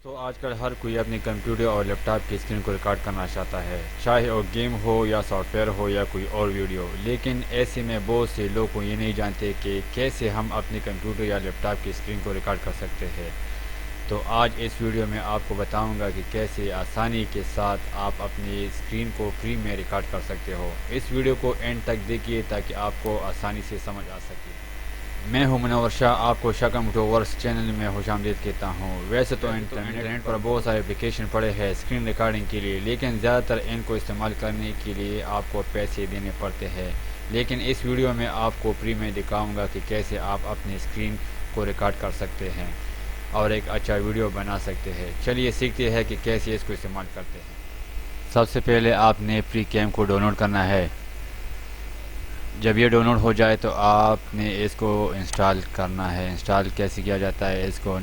تو آج کل ہر کوئی اپنے کمپیوٹر اور لیپ ٹاپ کی اسکرین کو ریکارڈ کرنا چاہتا ہے، چاہے وہ گیم ہو یا سافٹ ویئر ہو یا کوئی اور ویڈیو، لیکن ایسے میں بہت سے لوگ کو یہ نہیں جانتے کہ کیسے ہم اپنے کمپیوٹر یا لیپ ٹاپ کی اسکرین کو ریکارڈ کر سکتے ہیں۔ تو آج اس ویڈیو میں آپ کو بتاؤں گا کہ کیسے آسانی کے ساتھ آپ اپنی اسکرین کو فری میں ریکارڈ کر سکتے ہو۔ اس ویڈیو کو اینڈ تک دیکھیے تاکہ آپ کو آسانی سے سمجھ آ سکے۔ میں ہوں منور شاہ، آپ کو شکم ٹو ورس چینل میں خوش آمدید کہتا ہوں۔ ویسے تو انٹرنیٹ پر بہت سارے اپلیکیشن پڑے ہیں اسکرین ریکارڈنگ کے لیے، لیکن زیادہ تر ان کو استعمال کرنے کے لیے آپ کو پیسے دینے پڑتے ہیں، لیکن اس ویڈیو میں آپ کو فری میں دکھاؤں گا کہ کیسے آپ اپنی اسکرین کو ریکارڈ کر سکتے ہیں اور ایک اچھا ویڈیو بنا سکتے ہیں۔ چلیے سیکھتے ہیں کہ کیسے اس کو استعمال کرتے ہیں۔ سب سے پہلے آپ نے فری کیم کو ڈاؤن لوڈ کرنا ہے۔ جب یہ ڈاؤن لوڈ ہو جائے تو آپ نے اس کو انسٹال کرنا ہے۔ انسٹال کیسے کیا جاتا ہے، اس کو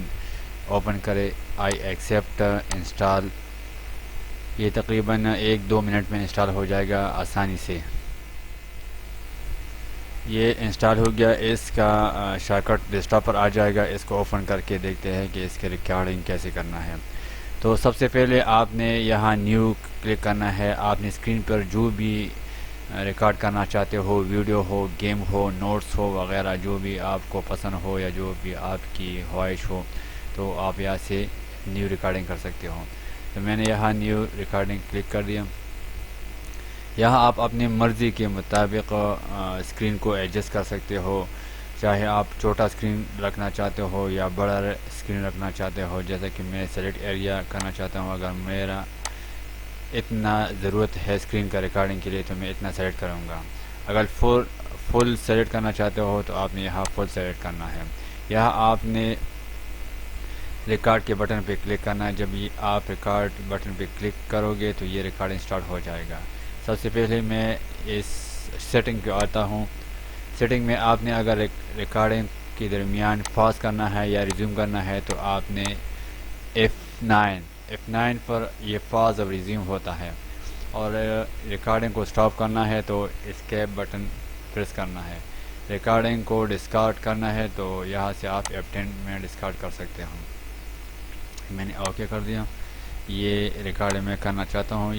اوپن کرے، آئی ایکسیپٹ انسٹال۔ یہ تقریباً 1-2 منٹ میں انسٹال ہو جائے گا آسانی سے۔ یہ انسٹال ہو گیا، اس کا شارٹ کٹ ڈیسک ٹاپ پر آ جائے گا۔ اس کو اوپن کر کے دیکھتے ہیں کہ اس کی ریکارڈنگ کیسے کرنا ہے۔ تو سب سے پہلے آپ نے یہاں نیو کلک کرنا ہے۔ آپ نے اسکرین پر جو بھی ریکارڈ کرنا چاہتے ہو، ویڈیو ہو، گیم ہو، نوٹس ہو وغیرہ، جو بھی آپ کو پسند ہو یا جو بھی آپ کی خواہش ہو، تو آپ یہاں سے نیو ریکارڈنگ کر سکتے ہو۔ تو میں نے یہاں نیو ریکارڈنگ کلک کر دیا۔ یہاں آپ اپنی مرضی کے مطابق اسکرین کو ایڈجسٹ کر سکتے ہو، چاہے آپ چھوٹا اسکرین رکھنا چاہتے ہو یا بڑا اسکرین رکھنا چاہتے ہو، جیسا کہ میں سیلیکٹ ایریا کرنا چاہتا ہوں۔ اگر میرا اتنا ضرورت ہے اسکرین کا ریکارڈنگ کے لیے تو میں اتنا سیلیکٹ کروں گا۔ اگر فل سیلیکٹ کرنا چاہتے ہو تو آپ نے یہاں فل سیلیکٹ کرنا ہے۔ یہاں آپ نے ریکارڈ کے بٹن پہ کلک کرنا ہے۔ جب آپ ریکارڈ بٹن پہ کلک کرو گے تو یہ ریکارڈنگ سٹارٹ ہو جائے گا۔ سب سے پہلے میں اس سیٹنگ پہ آتا ہوں۔ سیٹنگ میں آپ نے اگر ریکارڈنگ کے درمیان پاز کرنا ہے یا ریزیوم کرنا ہے تو آپ نے F9 پر یہ پاز اور ریزیوم ہوتا ہے، اور ریکارڈنگ کو سٹاپ کرنا ہے تو اسکیپ بٹن پریس کرنا ہے۔ ریکارڈنگ کو ڈسکارڈ کرنا ہے تو یہاں سے آپ F10 میں ڈسکارڈ کر سکتے ہوں۔ میں نے اوکے کر دیا۔ یہ ریکارڈنگ میں کرنا چاہتا ہوں،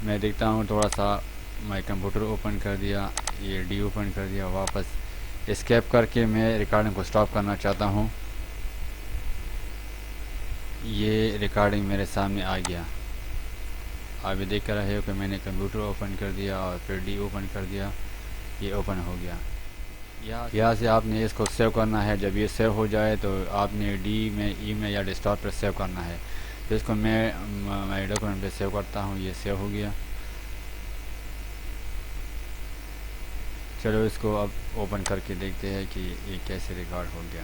میں دیکھتا ہوں تھوڑا سا میں کمپیوٹر اوپن کر دیا، یہ ڈی اوپن کر دیا، واپس اسکیپ کر کے میں ریکارڈنگ کو سٹاپ کرنا چاہتا ہوں۔ یہ ریکارڈنگ میرے سامنے آ گیا۔ آپ یہ دیکھ کر رہے ہو کہ میں نے کمپیوٹر اوپن کر دیا اور پھر ڈی اوپن کر دیا، یہ اوپن ہو گیا۔ یہاں سے آپ نے اس کو سیو کرنا ہے۔ جب یہ سیو ہو جائے تو آپ نے ڈی میں، ای میں یا ڈیسک ٹاپ پر سیو کرنا ہے۔ تو اس کو میں ڈاکومنٹ پہ سیو کرتا ہوں۔ یہ سیو ہو گیا۔ چلو اس کو اب اوپن کر کے دیکھتے ہیں کہ یہ کیسے ریکارڈ ہو گیا۔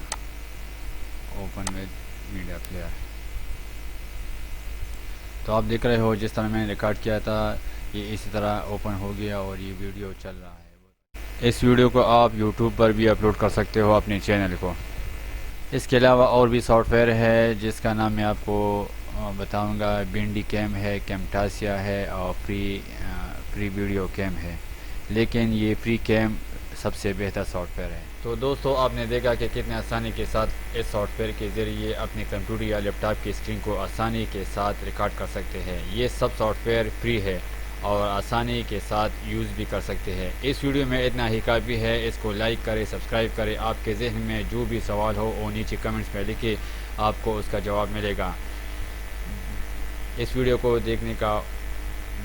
Open with media player. تو آپ دیکھ رہے ہو جس طرح میں نے ریکارڈ کیا تھا یہ اسی طرح اوپن ہو گیا اور یہ ویڈیو چل رہا ہے۔ اس ویڈیو کو آپ یوٹیوب پر بھی اپلوڈ کر سکتے ہو اپنے چینل کو۔ اس کے علاوہ اور بھی سافٹ ویئر ہے جس کا نام میں آپ کو بتاؤں گا۔ بینڈی کیم ہے، کیمٹاسیا ہے اور فری ویڈیو کیم ہے، لیکن یہ فری کیم سب سے بہتر سافٹ ویئر ہے۔ تو دوستو آپ نے دیکھا کہ کتنے آسانی کے ساتھ اس سافٹ ویئر کے ذریعے اپنے کمپیوٹر یا لیپ ٹاپ کی اسکرین کو آسانی کے ساتھ ریکارڈ کر سکتے ہیں۔ یہ سب سافٹ ویئر فری ہے اور آسانی کے ساتھ یوز بھی کر سکتے ہیں۔ اس ویڈیو میں اتنا ہی کافی ہے۔ اس کو لائک کریں، سبسکرائب کریں۔ آپ کے ذہن میں جو بھی سوال ہو وہ نیچے کمنٹس میں لکھیں، آپ کو اس کا جواب ملے گا۔ اس ویڈیو کو دیکھنے کا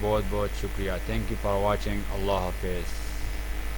بہت بہت شکریہ۔ Thank you for watching. اللہ حافظ۔